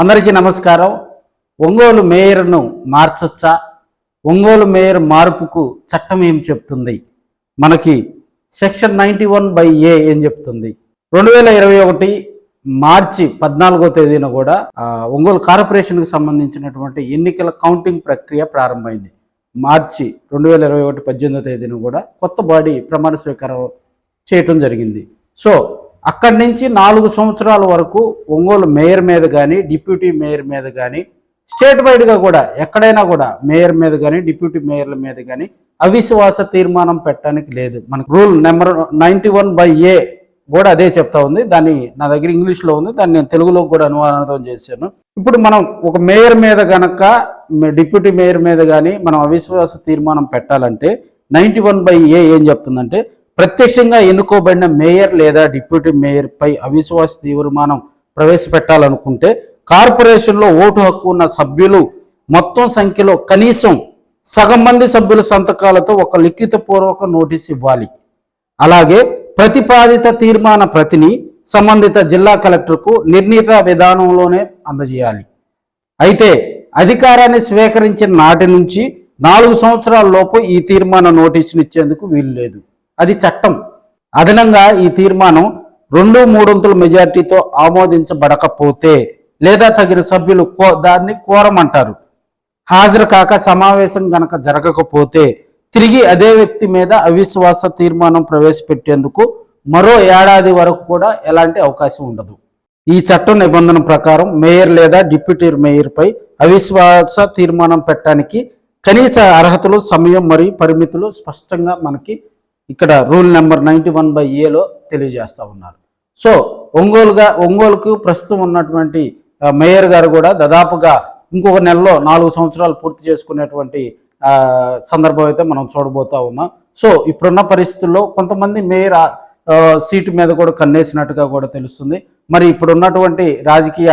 అందరికీ నమస్కారం. ఒంగోలు మేయర్ను మార్చొచ్చా? ఒంగోలు మేయర్ మార్పుకు చట్టం ఏం చెప్తుంది? మనకి సెక్షన్ 91/A ఏం చెప్తుంది? 2021 మార్చి 14వ తేదీన కూడా ఒంగోలు కార్పొరేషన్కి సంబంధించినటువంటి ఎన్నికల కౌంటింగ్ ప్రక్రియ ప్రారంభమైంది. మార్చి 2021 18వ తేదీన కూడా కొత్త బాడీ ప్రమాణ స్వీకారం చేయటం జరిగింది. సో అక్కడి నుంచి 4 సంవత్సరాల వరకు ఒంగోలు మేయర్ మీద కానీ డిప్యూటీ మేయర్ మీద కానీ స్టేట్ వైడ్గా కూడా ఎక్కడైనా కూడా మేయర్ మీద కానీ డిప్యూటీ మేయర్ల మీద కానీ అవిశ్వాస తీర్మానం పెట్టడానికి లేదు. మనకు రూల్ నెంబర్ 91/A కూడా అదే చెప్తా ఉంది. దాన్ని నా దగ్గర ఇంగ్లీష్లో ఉంది, దాన్ని నేను తెలుగులో కూడా అనువాదం చేశాను. ఇప్పుడు మనం ఒక మేయర్ మీద గనక డిప్యూటీ మేయర్ మీద కానీ మనం అవిశ్వాస తీర్మానం పెట్టాలంటే 91/A ఏం చెప్తుందంటే, ప్రత్యక్షంగా ఎన్నుకోబడిన మేయర్ లేదా డిప్యూటీ మేయర్ పై అవిశ్వాస తీర్మానం ప్రవేశపెట్టాలనుకుంటే కార్పొరేషన్లో ఓటు హక్కు ఉన్న సభ్యులు మొత్తం సంఖ్యలో కనీసం సగం మంది సభ్యుల సంతకాలతో ఒక లిఖితపూర్వక నోటీస్ ఇవ్వాలి. అలాగే ప్రతిపాదిత తీర్మాన ప్రతిని సంబంధిత జిల్లా కలెక్టర్కు నిర్ణీత విధానంలోనే అందజేయాలి. అయితే అధికారాన్ని స్వీకరించిన నాటి నుంచి 4 సంవత్సరాల లోపు ఈ తీర్మాన నోటీసులు ఇచ్చేందుకు వీలు లేదు. అది చట్టం. అదనంగా ఈ తీర్మానం 2/3 మెజార్టీతో ఆమోదించబడకపోతే లేదా తగిన సభ్యులు దాన్ని కోరమంటారు హాజరు కాక సమావేశం గనక జరగకపోతే తిరిగి అదే వ్యక్తి మీద అవిశ్వాస తీర్మానం ప్రవేశపెట్టేందుకు మరో ఏడాది వరకు కూడా ఎలాంటి అవకాశం ఉండదు. ఈ చట్టం నిబంధన ప్రకారం మేయర్ లేదా డిప్యూటీ మేయర్పై అవిశ్వాస తీర్మానం పెట్టడానికి కనీస అర్హతలు, సమయం మరియు పరిమితులు స్పష్టంగా మనకి ఇక్కడ రూల్ నెంబర్ 91/Aలో తెలియజేస్తూ ఉన్నారు. సో ఒంగోలుకు ప్రస్తుతం ఉన్నటువంటి మేయర్ గారు కూడా దాదాపుగా ఇంకొక నెలలో 4 సంవత్సరాలు పూర్తి చేసుకునేటువంటి సందర్భం అయితే మనం చూడబోతా ఉన్నాం. సో ఇప్పుడున్న పరిస్థితుల్లో కొంతమంది మేయర్ సీటు మీద కూడా కన్నేసినట్టుగా కూడా తెలుస్తుంది. మరి ఇప్పుడు ఉన్నటువంటి రాజకీయ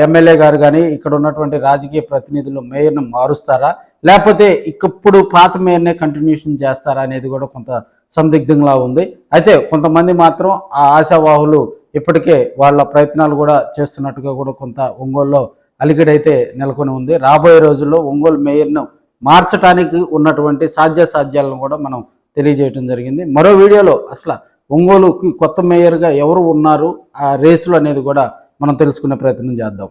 ఎమ్మెల్యే గారు కానీ ఇక్కడ ఉన్నటువంటి రాజకీయ ప్రతినిధులు మేయర్ను మారుస్తారా, లేకపోతే ఇప్పుడు పాత మేయర్నే కంటిన్యూషన్ చేస్తారా అనేది కూడా కొంత సందిగ్ధంగా ఉంది. అయితే కొంతమంది మాత్రం ఆ ఆశావాహులు ఇప్పటికే వాళ్ళ ప్రయత్నాలు కూడా చేస్తున్నట్టుగా కూడా కొంత ఒంగోలులో అలికిడైతే నెలకొని ఉంది. రాబోయే రోజుల్లో ఒంగోలు మేయర్ను మార్చడానికి ఉన్నటువంటి సాధ్యాసాధ్యాలను కూడా మనం తెలియజేయడం జరిగింది. మరో వీడియోలో అసలు ఒంగోలుకి కొత్త మేయర్గా ఎవరు ఉన్నారు, ఆ రేసులు అనేది కూడా మనం తెలుసుకునే ప్రయత్నం చేద్దాం.